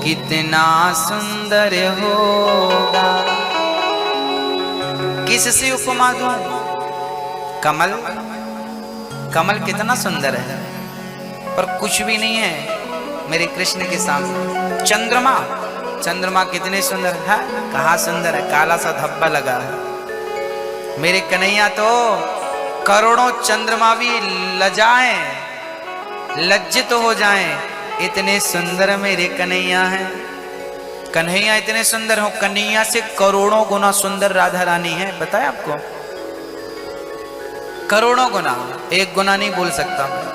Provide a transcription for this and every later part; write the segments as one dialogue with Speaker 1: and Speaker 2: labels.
Speaker 1: कितना सुंदर होगा। किससे उपमा दूं? कमल, कमल कितना सुंदर है पर कुछ भी नहीं है मेरे कृष्ण के सामने। चंद्रमा, चंद्रमा कितने सुंदर है, कहाँ सुंदर है, काला सा धब्बा लगा है। मेरे कन्हैया तो करोड़ों चंद्रमा भी लजाएं, लज्जित तो हो जाएं, इतने सुंदर मेरे कन्हैया हैं। कन्हैया इतने सुंदर हो, कन्हैया से करोड़ों गुना सुंदर राधा रानी है। बताया आपको, करोड़ों गुना, एक गुना नहीं बोल सकता मैं।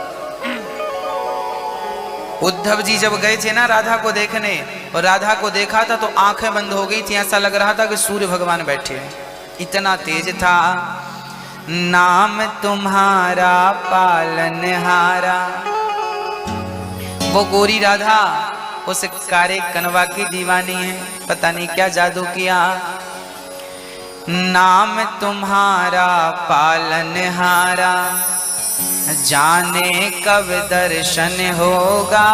Speaker 1: उद्धव जी जब गए थे ना राधा को देखने, और राधा को देखा था तो आंखें बंद हो गई थी, ऐसा लग रहा था कि सूर्य भगवान बैठे हैं, इतना तेज था। नाम तुम्हारा पालनहारा, वो गोरी राधा उस कारे कनवा की दीवानी है, पता नहीं क्या जादू किया। नाम तुम्हारा पालनहारा, जाने कब दर्शन होगा।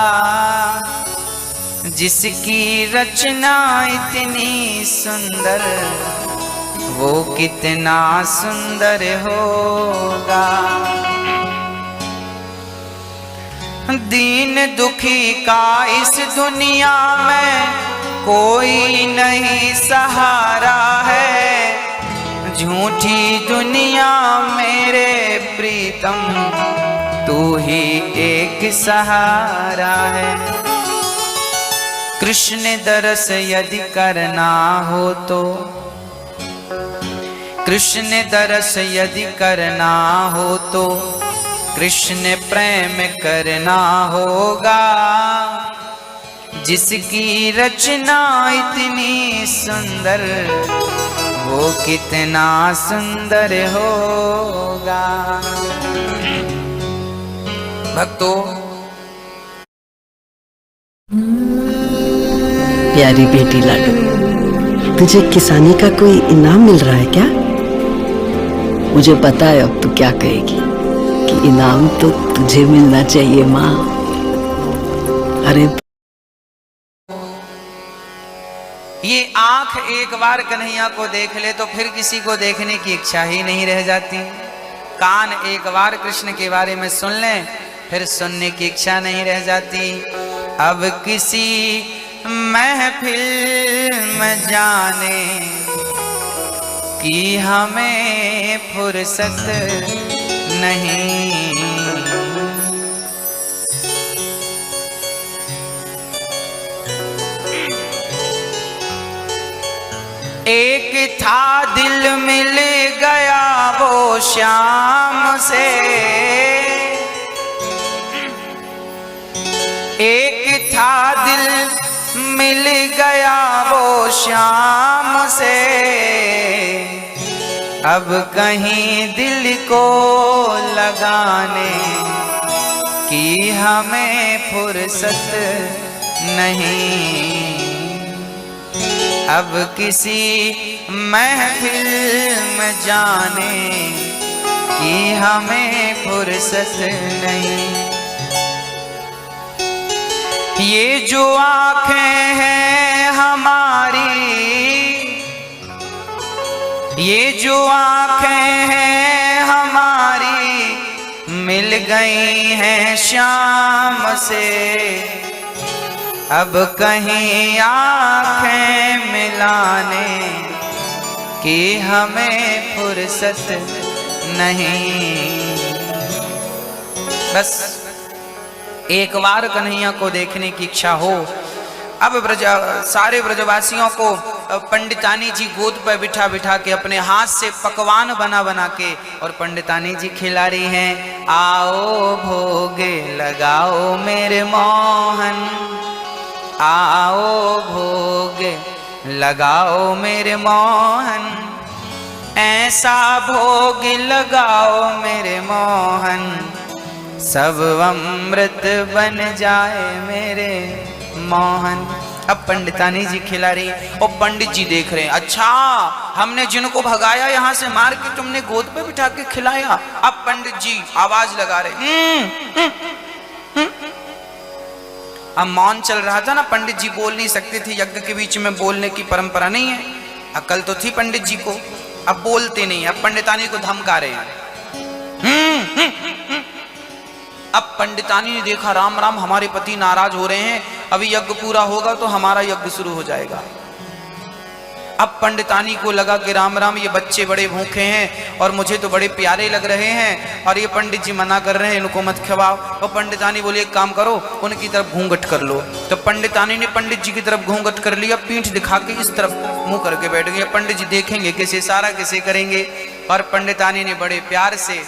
Speaker 1: जिसकी रचना इतनी सुंदर, वो कितना सुंदर होगा। दीन दुखी का इस दुनिया में कोई नहीं सहारा है। झूठी दुनिया मेरे प्रीतम, तू ही एक सहारा है। कृष्ण दरस यदि करना हो तो, कृष्ण दरस यदि करना हो तो, कृष्ण प्रेम करना होगा। जिसकी रचना इतनी सुंदर, वो कितना सुंदर होगा। भक्तों,
Speaker 2: प्यारी बेटी लाडो, तुझे किसानी का कोई इनाम मिल रहा है क्या? मुझे पता है अब तू क्या कहेगी कि इनाम तो तुझे मिलना चाहिए माँ। अरे
Speaker 1: ये आंख एक बार कन्हैया को देख ले तो फिर किसी को देखने की इच्छा ही नहीं रह जाती। कान एक बार कृष्ण के बारे में सुन ले, फिर सुनने की इच्छा नहीं रह जाती। अब किसी महफिल में जाने की हमें फुर्सत नहीं। एक था दिल मिल गया वो श्याम से, एक था दिल मिल गया वो श्याम से। अब कहीं दिल को लगाने की हमें फुर्सत नहीं। अब किसी महफिल में जाने की हमें फुर्सत नहीं। ये जो आँखें हैं हमारी, ये जो आँखें हैं हमारी, मिल गई हैं शाम से। अब कहीं आँखें मिलाने की हमें फुर्सत नहीं। बस एक बार कन्हैया को देखने की इच्छा हो। अब सारे ब्रजवासियों को पंडितानी जी गोद पर बिठा बिठा के अपने हाथ से पकवान बना बना के और पंडितानी जी खिला रही हैं। आओ भोग लगाओ मेरे मोहन, आओ भोग लगाओ मेरे मोहन, ऐसा भोग लगाओ मेरे मोहन, सब अमृत बन जाए मेरे मोहन। अब पंडितानी जी खिला रही और पंडित जी देख रहे हैं, अच्छा हमने जिनको भगाया यहाँ से मार के तुमने गोद पे बिठा के खिलाया। अब पंडित जी आवाज लगा रहे, अब मौन चल रहा था ना, पंडित जी बोल नहीं सकते थे, यज्ञ के बीच में बोलने की परंपरा नहीं है। अकल तो थी पंडित जी को, अब बोलते नहीं, अब पंडितानी को धमका रहे हैं। अब पंडितानी ने देखा राम राम हमारे पति नाराज हो रहे हैं, अभी यज्ञ पूरा होगा तो हमारा यज्ञ शुरू हो जाएगा। अब पंडितानी को लगा कि राम राम ये बच्चे बड़े भूखे हैं और मुझे तो बड़े प्यारे लग रहे हैं और ये पंडित जी मना कर रहे हैं, इनको मत खिलाओ। और पंडितानी बोली एक काम करो, उनकी तरफ घूंघट कर लो। तो पंडितानी ने पंडित जी की तरफ घूंघट कर लिया, पीठ दिखा के इस तरफ मुंह करके बैठ गए। पंडित जी देखेंगे कैसे, इशारा कैसे करेंगे। और पंडितानी ने बड़े प्यार से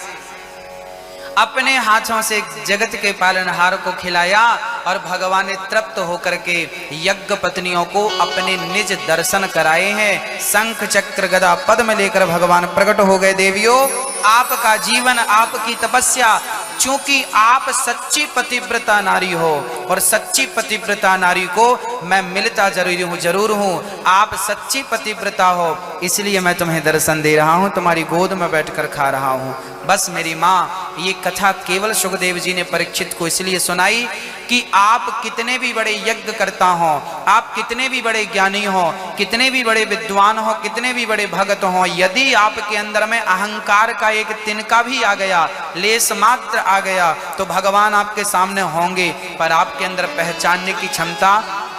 Speaker 1: अपने हाथों से जगत के पालनहार को खिलाया और भगवान ने तृप्त होकर के यज्ञ पत्नियों को अपने निज दर्शन कराए हैं। शंख चक्र गदा पद्म लेकर भगवान प्रकट हो गए। देवियों, आपका जीवन, आपकी तपस्या, चूंकि आप सच्ची पतिव्रता नारी हो और सच्ची पतिव्रता नारी को मैं मिलता जरूर हूं। आप सच्ची पतिव्रता हो, इसलिए मैं तुम्हें दर्शन दे रहा हूं, तुम्हारी गोद में बैठकर खा रहा हूं। बस मेरी माँ, ये कथा केवल सुखदेव जी ने परीक्षित को इसलिए सुनाई कि आप कितने भी बड़े यज्ञ करता हो, आप कितने भी बड़े ज्ञानी हो, कितने भी बड़े विद्वान हो, कितने भी बड़े भगत हो, यदि आपके अंदर में अहंकार का एक तिनका भी आ गया, लेस मात्र आ गया, तो भगवान आपके सामने होंगे पर आपके अंदर पहचानने की क्षमता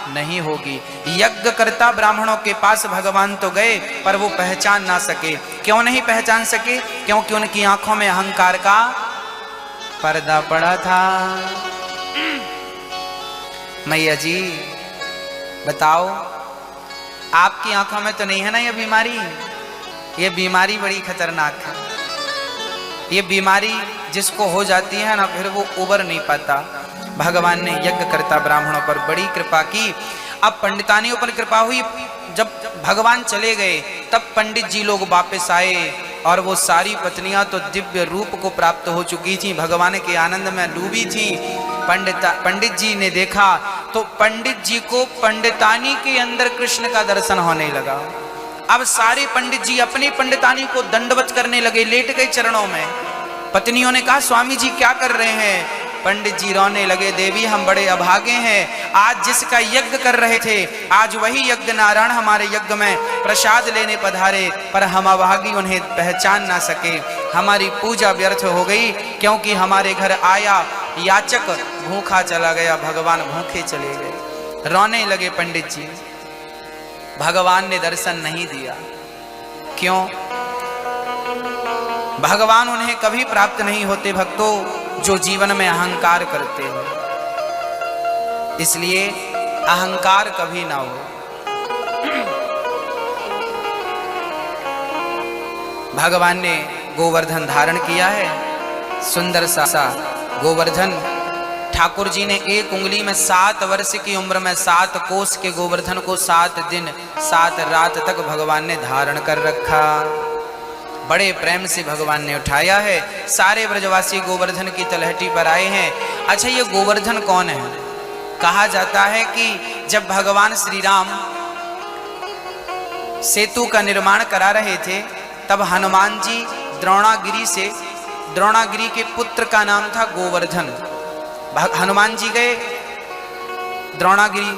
Speaker 1: नहीं होगी। यज्ञ करता ब्राह्मणों के पास भगवान तो गए पर वो पहचान ना सके। क्यों नहीं पहचान सके? क्योंकि उनकी आंखों में अहंकार का पर्दा पड़ा था। मैया जी बताओ, आपकी आंखों में तो नहीं है ना ये बीमारी? ये बीमारी बड़ी खतरनाक है। ये बीमारी जिसको हो जाती है ना, फिर वो उबर नहीं पाता। भगवान ने यज्ञ करता ब्राह्मणों पर बड़ी कृपा की। अब पंडितानियों पर कृपा हुई। जब भगवान चले गए तब पंडित जी लोग वापस आए और वो सारी पत्नियां तो दिव्य रूप को प्राप्त हो चुकी थी, भगवान के आनंद में डूबी थी। पंडित जी ने देखा तो पंडित जी को पंडितानी के अंदर कृष्ण का दर्शन होने लगा। अब सारे पंडित जी अपनी पंडितानी को दंडवत करने लगे, लेट गए चरणों में। पत्नियों ने कहा स्वामी जी क्या कर रहे हैं? पंडित जी रोने लगे, देवी हम बड़े अभागे हैं, आज जिसका यज्ञ कर रहे थे आज वही यज्ञ नारायण हमारे यज्ञ में प्रसाद लेने पधारे, पर हम अभागी उन्हें पहचान ना सके। हमारी पूजा व्यर्थ हो गई क्योंकि हमारे घर आया याचक भूखा चला गया, भगवान भूखे चले गए। रोने लगे पंडित जी। भगवान ने दर्शन नहीं दिया। क्यों? भगवान उन्हें कभी प्राप्त नहीं होते भक्तों जो जीवन में अहंकार करते हो। इसलिए अहंकार कभी ना हो। भगवान ने गोवर्धन धारण किया है, सुंदर सा गोवर्धन। ठाकुर जी ने एक उंगली में 7 वर्ष की उम्र में 7 कोस के गोवर्धन को 7 दिन 7 रात तक भगवान ने धारण कर रखा। बड़े प्रेम से भगवान ने उठाया है। सारे ब्रजवासी गोवर्धन की तलहटी पर आए हैं। अच्छा, ये गोवर्धन कौन है? कहा जाता है कि जब भगवान श्री राम सेतु का निर्माण करा रहे थे तब हनुमान जी द्रोणागिरी के पुत्र का नाम था गोवर्धन। हनुमान जी गए द्रोणागिरी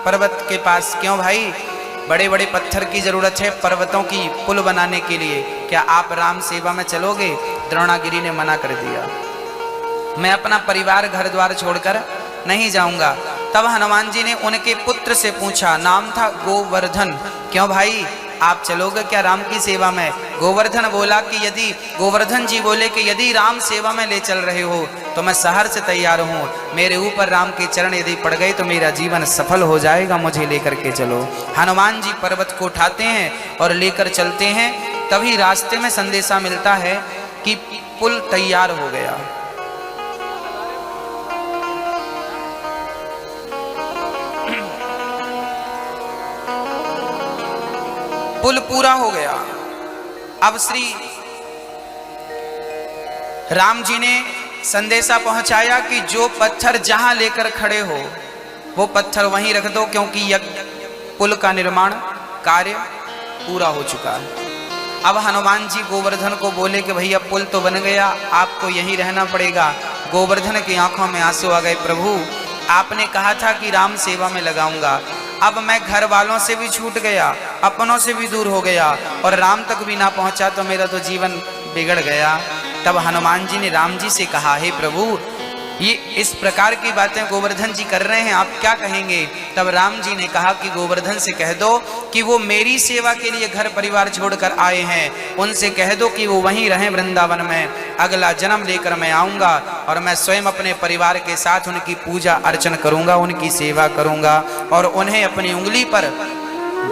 Speaker 1: पर्वत के पास। क्यों भाई? बड़े बड़े पत्थर की जरूरत है पर्वतों की पुल बनाने के लिए, क्या आप राम सेवा में चलोगे? द्रोणागिरी ने मना कर दिया, मैं अपना परिवार घर द्वार छोड़कर नहीं जाऊंगा। तब हनुमान जी ने उनके पुत्र से पूछा, नाम था गोवर्धन, क्यों भाई आप चलोगे क्या राम की सेवा में? गोवर्धन बोला कि यदि गोवर्धन जी बोले कि यदि राम सेवा में ले चल रहे हो तो मैं शहर से तैयार हूँ, मेरे ऊपर राम के चरण यदि पड़ गए तो मेरा जीवन सफल हो जाएगा, मुझे लेकर के चलो। हनुमान जी पर्वत को उठाते हैं और लेकर चलते हैं। तभी रास्ते में संदेशा मिलता है कि पुल तैयार हो गया। पुल पूरा हो गया। अब श्री राम जी ने संदेशा पहुंचाया कि जो पत्थर जहां लेकर खड़े हो वो पत्थर वहीं रख दो, क्योंकि पुल का निर्माण कार्य पूरा हो चुका है। अब हनुमान जी गोवर्धन को बोले कि भैया पुल तो बन गया, आपको यहीं रहना पड़ेगा। गोवर्धन की आंखों में आंसू आ गए, प्रभु आपने कहा था कि राम सेवा में लगाऊंगा, अब मैं घर वालों से भी छूट गया, अपनों से भी दूर हो गया और राम तक भी ना पहुंचा तो मेरा तो जीवन बिगड़ गया। तब हनुमान जी ने राम जी से कहा, हे प्रभु, ये इस प्रकार की बातें गोवर्धन जी कर रहे हैं, आप क्या कहेंगे? तब राम जी ने कहा कि गोवर्धन से कह दो कि वो मेरी सेवा के लिए घर परिवार छोड़कर आए हैं, उनसे कह दो कि वो वहीं रहें वृंदावन में, अगला जन्म लेकर मैं आऊंगा और मैं स्वयं अपने परिवार के साथ उनकी पूजा अर्चन करूंगा, उनकी सेवा करूंगा और उन्हें अपनी उंगली पर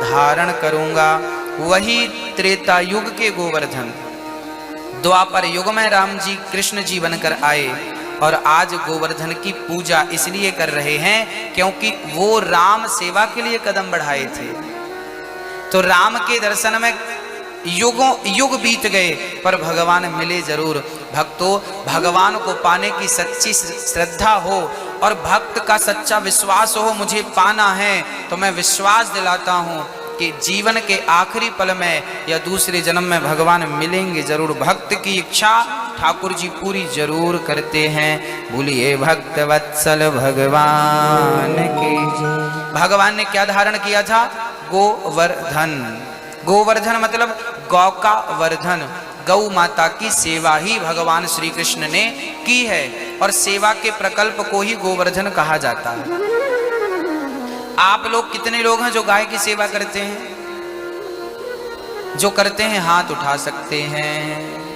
Speaker 1: धारण करूंगा। वही त्रेता युग के गोवर्धन द्वापर युग में राम जी कृष्ण जी बनकर आए और आज गोवर्धन की पूजा इसलिए कर रहे हैं क्योंकि वो राम सेवा के लिए कदम बढ़ाए थे। तो राम के दर्शन में युगों युग बीत गए पर भगवान मिले जरूर। भक्तों, भगवान को पाने की सच्ची श्रद्धा हो और भक्त का सच्चा विश्वास हो मुझे पाना है, तो मैं विश्वास दिलाता हूँ कि जीवन के आखिरी पल में या दूसरे जन्म में भगवान मिलेंगे जरूर। भक्त की इच्छा ठाकुर जी पूरी जरूर करते हैं। बोलिए भक्त वत्सल भगवान की। भगवान ने क्या धारण किया था? गोवर्धन। गोवर्धन मतलब गौ का वर्धन, गौ माता की सेवा ही भगवान श्री कृष्ण ने की है और सेवा के प्रकल्प को ही गोवर्धन कहा जाता है। आप लोग कितने लोग हैं जो गाय की सेवा करते हैं? जो करते हैं हाथ उठा सकते हैं।